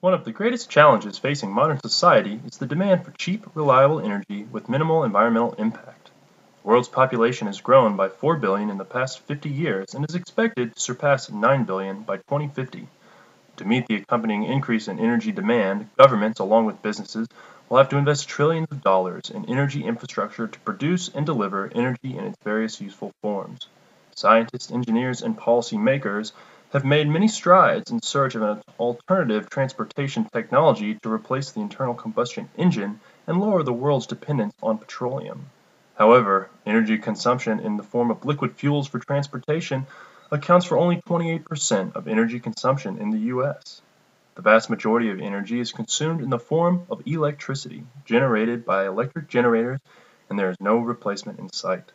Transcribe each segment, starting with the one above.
One of the greatest challenges facing modern society is the demand for cheap, reliable energy with minimal environmental impact. The world's population has grown by 4 billion in the past 50 years and is expected to surpass 9 billion by 2050. To meet the accompanying increase in energy demand, governments, along with businesses, will have to invest trillions of dollars in energy infrastructure to produce and deliver energy in its various useful forms. Scientists, engineers, and policymakers have made many strides in search of an alternative transportation technology to replace the internal combustion engine and lower the world's dependence on petroleum. However, energy consumption in the form of liquid fuels for transportation accounts for only 28% of energy consumption in the U.S. The vast majority of energy is consumed in the form of electricity generated by electric generators, and there is no replacement in sight.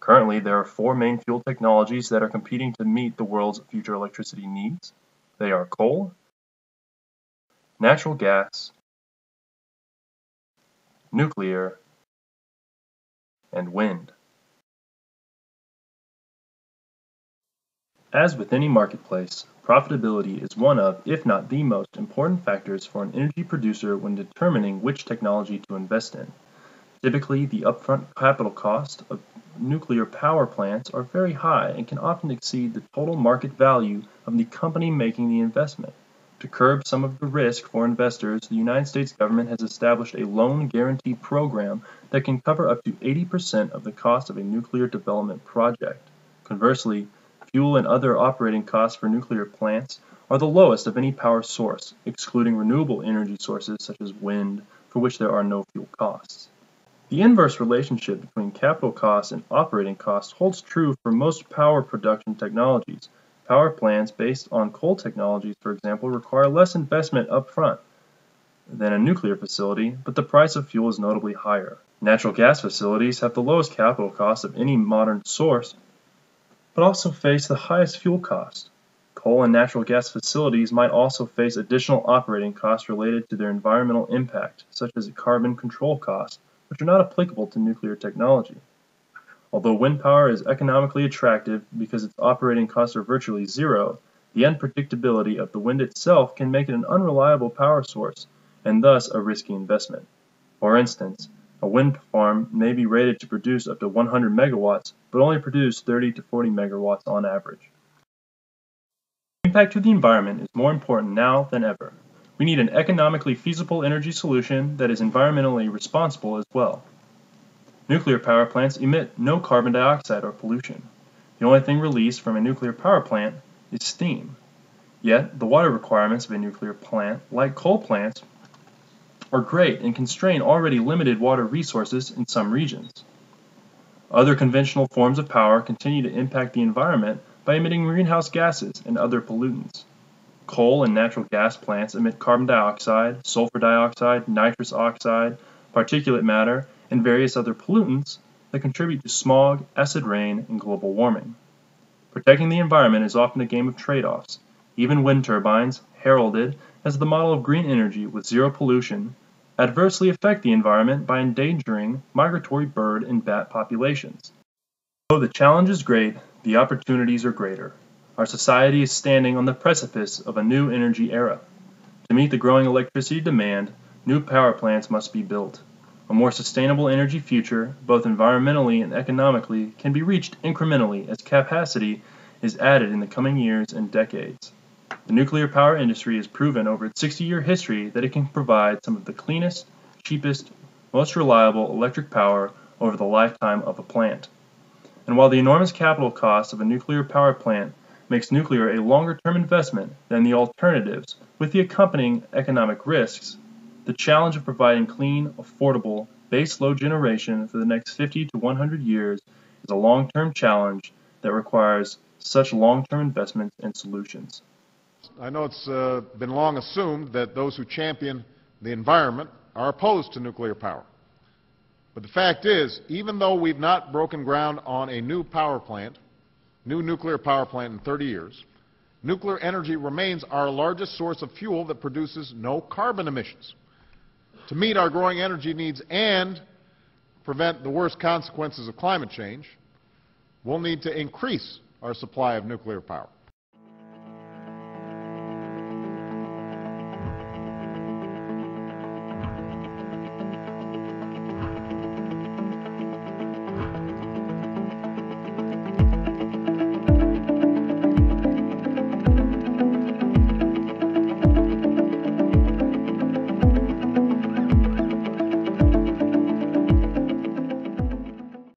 Currently, there are four main fuel technologies that are competing to meet the world's future electricity needs. They are coal, natural gas, nuclear, and wind. As with any marketplace, profitability is one of, if not the most important factors for an energy producer when determining which technology to invest in. Typically, the upfront capital cost of nuclear power plants are very high and can often exceed the total market value of the company making the investment. To curb some of the risk for investors, the United States government has established a loan guarantee program that can cover up to 80% of the cost of a nuclear development project. Conversely, fuel and other operating costs for nuclear plants are the lowest of any power source, excluding renewable energy sources such as wind, for which there are no fuel costs. The inverse relationship between capital costs and operating costs holds true for most power production technologies. Power plants based on coal technologies, for example, require less investment up front than a nuclear facility, but the price of fuel is notably higher. Natural gas facilities have the lowest capital cost of any modern source, but also face the highest fuel cost. Coal and natural gas facilities might also face additional operating costs related to their environmental impact, such as carbon control costs, which are not applicable to nuclear technology. Although wind power is economically attractive because its operating costs are virtually zero, the unpredictability of the wind itself can make it an unreliable power source, and thus a risky investment. For instance, a wind farm may be rated to produce up to 100 megawatts, but only produce 30 to 40 megawatts on average. The impact to the environment is more important now than ever. We need an economically feasible energy solution that is environmentally responsible as well. Nuclear power plants emit no carbon dioxide or pollution. The only thing released from a nuclear power plant is steam. Yet, the water requirements of a nuclear plant, like coal plants, are great and constrain already limited water resources in some regions. Other conventional forms of power continue to impact the environment by emitting greenhouse gases and other pollutants. Coal and natural gas plants emit carbon dioxide, sulfur dioxide, nitrous oxide, particulate matter, and various other pollutants that contribute to smog, acid rain, and global warming. Protecting the environment is often a game of trade-offs. Even wind turbines, heralded as the model of green energy with zero pollution, adversely affect the environment by endangering migratory bird and bat populations. Though the challenge is great, the opportunities are greater. Our society is standing on the precipice of a new energy era. To meet the growing electricity demand, new power plants must be built. A more sustainable energy future, both environmentally and economically, can be reached incrementally as capacity is added in the coming years and decades. The nuclear power industry has proven over its 60-year history that it can provide some of the cleanest, cheapest, most reliable electric power over the lifetime of a plant. And while the enormous capital cost of a nuclear power plant makes nuclear a longer-term investment than the alternatives, with the accompanying economic risks, the challenge of providing clean, affordable, base-load generation for the next 50 to 100 years is a long-term challenge that requires such long-term investments and solutions. I know it's been long assumed that those who champion the environment are opposed to nuclear power. But the fact is, even though we've not broken ground on a new nuclear power plant in 30 years, nuclear energy remains our largest source of fuel that produces no carbon emissions. To meet our growing energy needs and prevent the worst consequences of climate change, we'll need to increase our supply of nuclear power.